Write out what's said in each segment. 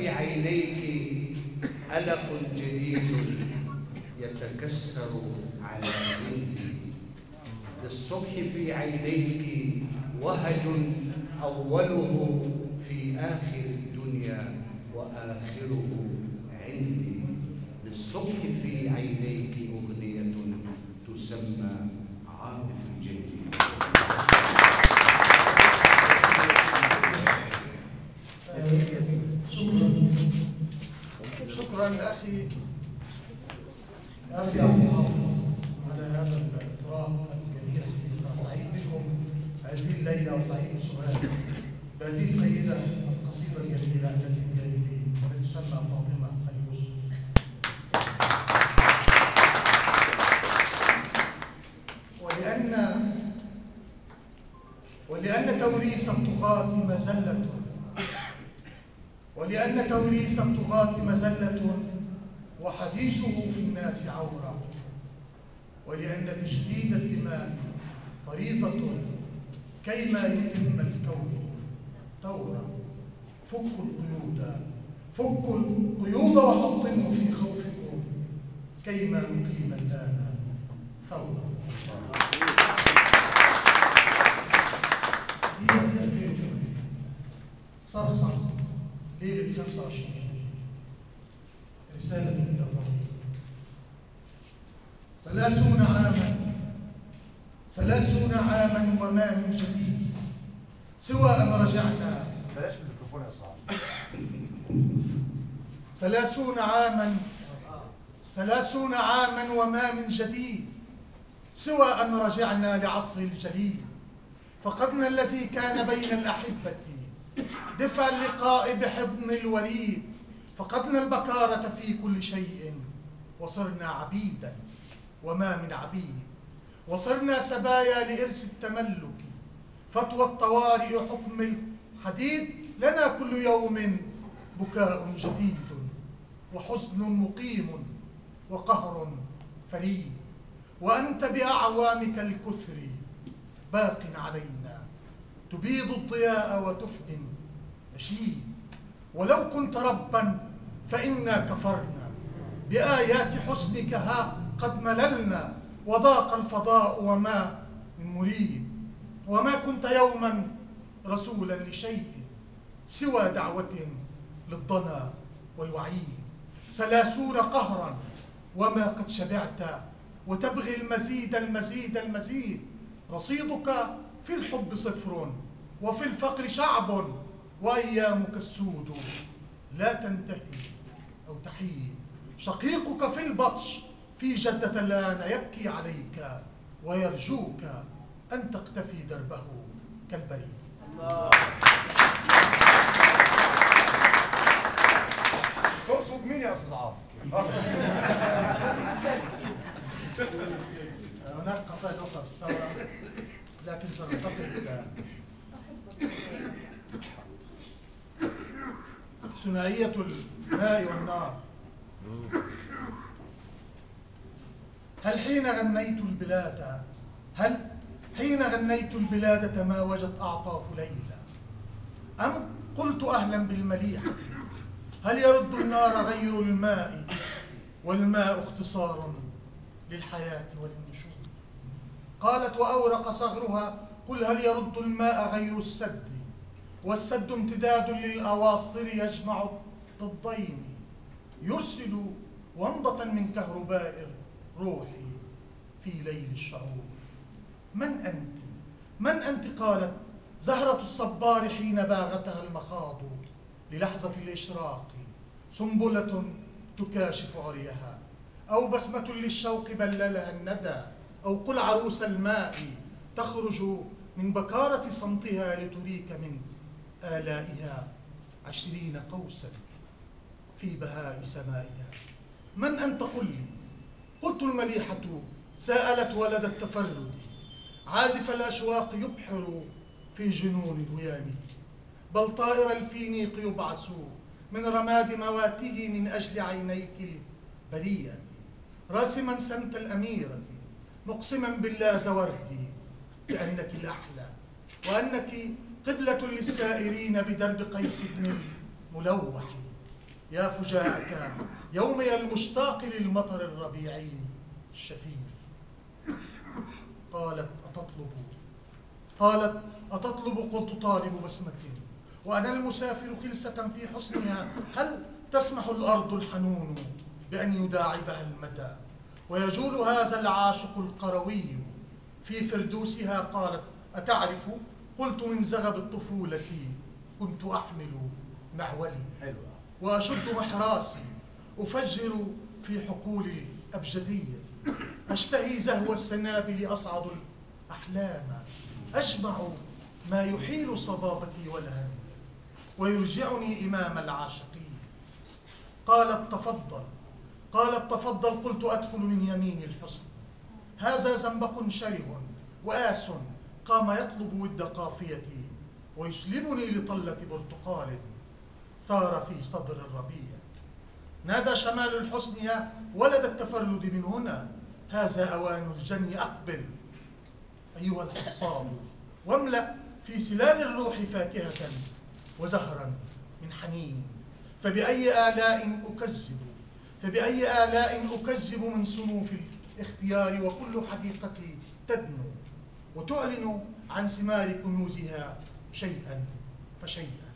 في عينيك ألق جديد يتكسر على زني، للصبح في عينيك وهج أوله في آخر الدنيا وآخره عندي، للصبح في عينيك أغنية تسمى عاطف الجندي. شكرا أخي عبد الحافظ على هذا الإطراء الجميل الحقيقة. سعيد بكم هذه الليلة وسعيد سؤال بهذه السيدة القصيدة الجميلة التي بيدي والتي تسمى فاطمة اليوسف. ولأن توريث الطغاة مزلة، ولأن توريث الطغاة مزلة وحديثه في الناس عورة، ولأن تجديد الدماء فريضة كيما يتم الكون ثورة. فكوا القيود وحطموا في خوفكم كيما نقيم الآن ثورة. هي في 2008 صرخة ليلة 25 رسالة إلى الله. 30 عاما وما من جديد سوى أن رجعنا. بلاش الميكروفون يا صاحبي. 30 عاما وما من جديد سوى أن رجعنا لعصر الجليد. فقدنا الذي كان بين الأحبة دفع اللقاء بحضن الوريد. فقدنا البكارة في كل شيء وصرنا عبيدا وما من عبيد. وصرنا سبايا لإرث التملك فتوى الطوارئ حكم الحديد. لنا كل يوم بكاء جديد وحزن مقيم وقهر فريد. وأنت بأعوامك الكثر باق علينا تبيض الضياء وتفني نشيد. ولو كنت ربا فإنا كفرنا بآيات حسنك ها قد مللنا. وضاق الفضاء وما من مريد. وما كنت يوما رسولا لشيء سوى دعوة للضنا والوعيد. 30 قهرا وما قد شبعت وتبغي المزيد. رصيدك في الحب 0 وفي الفقر شعب وأيامك السود لا تنتهي أو تحيد. شقيقك في البطش في جدة الآن يبكي عليك ويرجوك أن تقتفي دربه كالبريد. الله. تقصد مين يا أستاذ عاطف؟ هناك قصائد أخرى في الثورة لكن سننتقل إلى ثنائية الماء والنار. هل حين غنيت البلاد تماوجت أعطاف ليلى أم قلت أهلا بالمليحة؟ هل يرد النار غير الماء والماء اختصار للحياة وللنشوء؟ قالت وأورق صغرها قل هل يرد الماء غير السد والسد امتداد للأواصر يجمع ضدين يرسل ومضة من كهرباء روحي في ليل الشعور. من أنت قالت زهرة الصبار حين باغتها المخاض للحظة الإشراق سنبلة تكاشف عريها أو بسمة للشوق بللها الندى أو قل عروس الماء تخرج من بكارة صمتها لتريك من آلائها 20 قوسا في بهاء سمائها. من أنت قل لي؟ قلت المليحة سألت ولد التفرد عازف الأشواق يبحر في جنون هيامه بل طائر الفينيق يبعث من رماد مواته من أجل عينيك البريئة راسما سمت الأميرة مقسما بالله زوردي بأنك الأحلى وأنك قبلة للسائرين بدرب قيس بن الملوح يا فجاءة يومي المشتاق للمطر الربيعي الشفيف. قالت أتطلب؟ قلت طالب بسمة، وأنا المسافر خلسة في حسنها. هل تسمح الأرض الحنون بأن يداعبها المدى ويجول هذا العاشق القروي في فردوسها؟ قالت أتعرف؟ قلت من زغب الطفولة كنت أحمل معولي وأشد محراسي، أفجر في حقول الأبجدية، أشتهي زهو السنابل، أصعد الأحلام، أجمع ما يحيل صبابتي والهم ويرجعني إمام العاشقين. قالت تفضل. قلت أدخل من يمين الحسن. هذا زنبق شره وآس قام يطلب ود قافيتي ويسلمني لطلة برتقال ثار في صدر الربيع. نادى شمال الحسن يا ولد التفرد من هنا، هذا أوان الجني، أقبل أيها الحصان واملأ في سلال الروح فاكهة وزهرا من حنين. فبأي آلاء أكذب من صنوف الاختيار، وكل حديقتي تدنو وتعلن عن ثمار كنوزها شيئا فشيئا.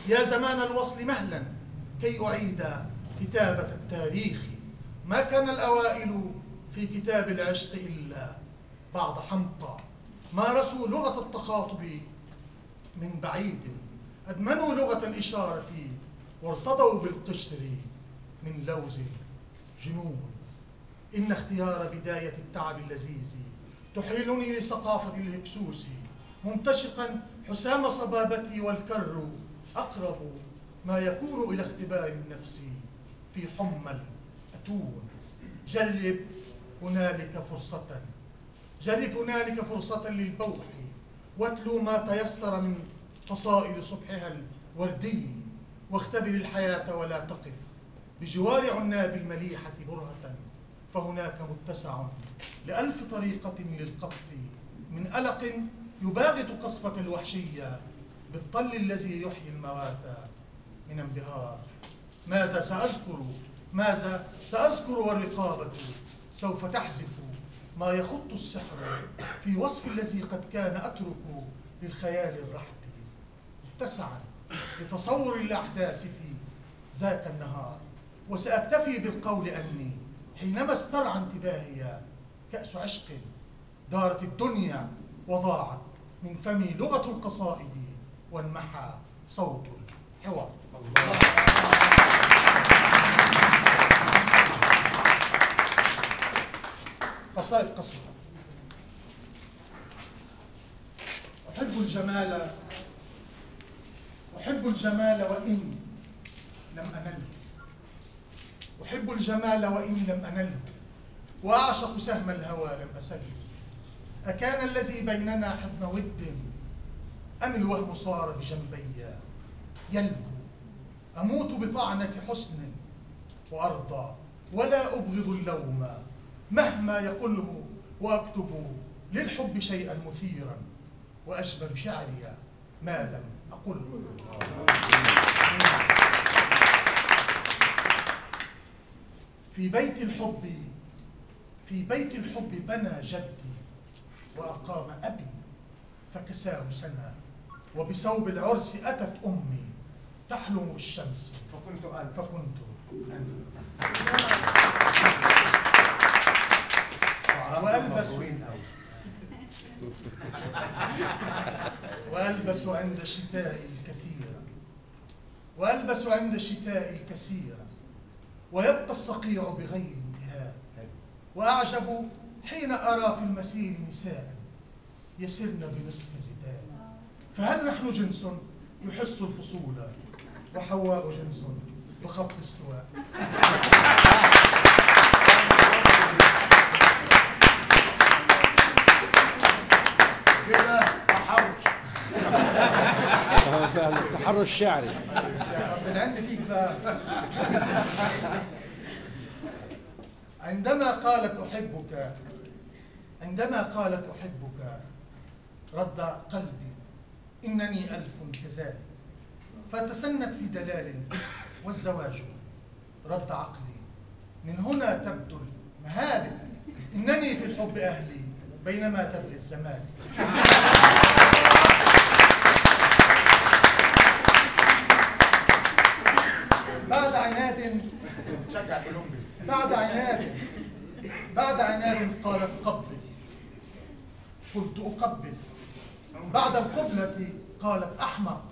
يا زمان الوصل مهلا كي أعيد كتابة التاريخ، ما كان الأوائل في كتاب العشق إلا بعد حمقى، مارسوا لغة التخاطب من بعيد، أدمنوا لغة الإشارة وارتضوا بالقشر من لوز الجنون. إن اختيار بداية التعب اللذيذ تحيلني لثقافة الهكسوس، ممتشقا حسام صبابتي، والكر أقرب ما يكون إلى اختبار النفس في حمى الأتون. جرب هنالك فرصة للبوح، واتلو ما تيسر من قصائد صبحها الوردي، واختبر الحياة ولا تقف بجوار عناب المليحة برهة، فهناك متسع لألف طريقة للقطف من ألق يباغت قصفك الوحشية بالطل الذي يحيي المواتى من انبهار. ماذا سأذكر والرقابة سوف تحذف ما يخط السحر في وصف الذي قد كان أترك للخيال الرحب متسعا لتصور الأحداث في ذاك النهار. وسأكتفي بالقول أني حينما استرعى انتباهي كأس عشق دارت الدنيا وضاعت من فمي لغة القصائد وانمحى صوت الحوار. قصائد قصيرة. أحب الجمال وإن لم أنله، أحب الجمال وإن لم أنله، وأعشق سهم الهوى لم أسله. أكان الذي بيننا حضن ود أم الوهم صار بجنبي يلهو؟ أموت بطعنة حسن وأرضى ولا أبغض اللوم مهما يقله، وأكتب للحب شيئا مثيرا وأجمل شعري ما لم أقله. في بيت الحب بنى جدي وأقام أبي فكساه سنة، وبثوب العرس أتت أمي تحلم بالشمس فكنت أنا. وألبس عند الشتاء الكثير ويبقى الصقيع بغير انتهاء. وأعجب حين أرى في المسير نساء يسرن بنصف الرداء. فهل نحن جنس يحس الفصول وحواء جنس بخط استواء؟ كده تحرش. فعلا التحرش الشعري. من عند فيك بقى. عندما قالت أحبك رد قلبي إنني ألف كذلك، فتسنت في دلال والزواج. رد عقلي: من هنا تبدو المهالك، إنني في الحب أهلي بينما تبغي الزمالك. بعد عناد شجع كولومبي. بعد عناد قالت قبل، قلت أقبل. بعد القبلة قالت أحمق،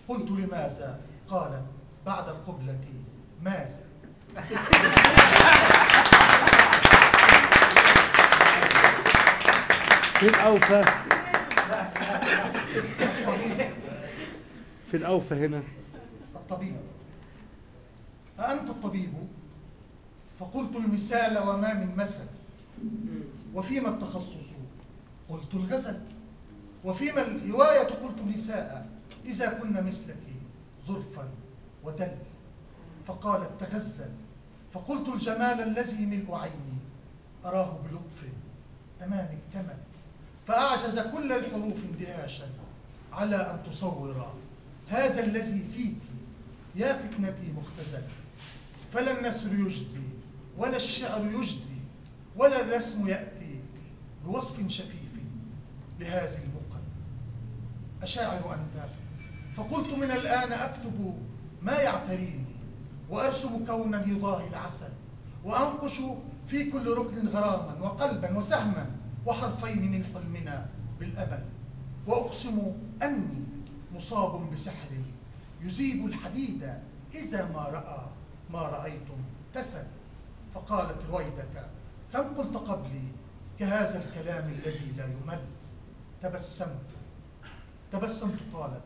قلت لماذا؟ قالت بعد القبلة ماذا؟ في الأوفى، في الأوفى هنا الطبيب: أأنت الطبيب؟ فقلت المثال وما من مثل. وفيما التخصص؟ قلت الغزل. وفيما الهواية؟ قلت نساء إذا كن مثلك ظرفا ودل. فقالت تغزل. فقلت الجمال الذي ملء عيني أراه بلطف أمامك تمل. فأعجز كل الحروف اندهاشا على أن تصور هذا الذي فيك يا فتنتي مختزل. فلا النثر يجدي ولا الشعر يجدي ولا الرسم يأتي بوصف شفيف لهذه المقل. أشاعر أنت؟ فقلت من الآن أكتب ما يعتريني وأرسم كونا يضاهي العسل، وأنقش في كل ركن غراما وقلبا وسهما وحرفين من حلمنا بالأبد. وأقسم أني مصاب بسحر يذيب الحديد إذا ما رأى ما رأيتم تسل. فقالت رويدك: كم قلت قبلي كهذا الكلام الذي لا يمل. تبسمت قالت: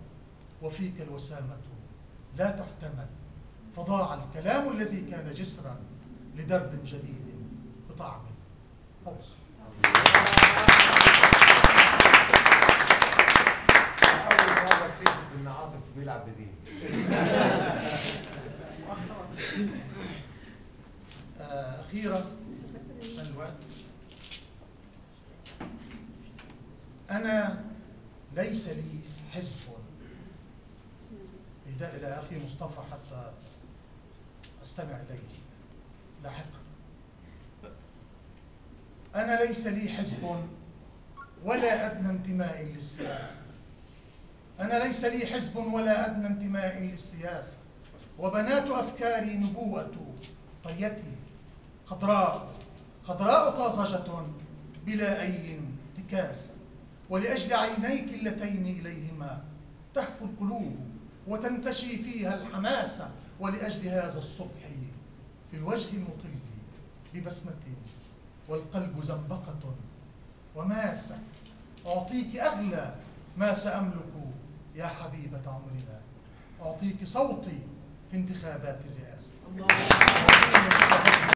وفيك الوسامة لا تحتمل. فضاع الكلام الذي كان جسرا لدرب جديد بطعم الحب. أول مرة اكتشف إن عاطف بيلعب بدين. أخيرا عشان الوقت، أنا ليس لي حزب. نداء إلى أخي مصطفى حتى أستمع إليه لاحقا. أنا ليس لي حزب ولا أدنى انتماء للسياسة. أنا ليس لي حزب ولا أدنى انتماء للسياسة. وبنات أفكاري نبوءة طيتي خضراء طازجة بلا أي انتكاس. ولأجل عينيك اللتين إليهما تهفو القلوب وتنتشي فيها الحماسة. ولأجل هذا الصبح في الوجه المطل ببسمة والقلب زنبقة وماسة. أعطيك أغلى ما سأملك يا حبيبة عمرنا. أعطيك صوتي في انتخابات الرئاسة.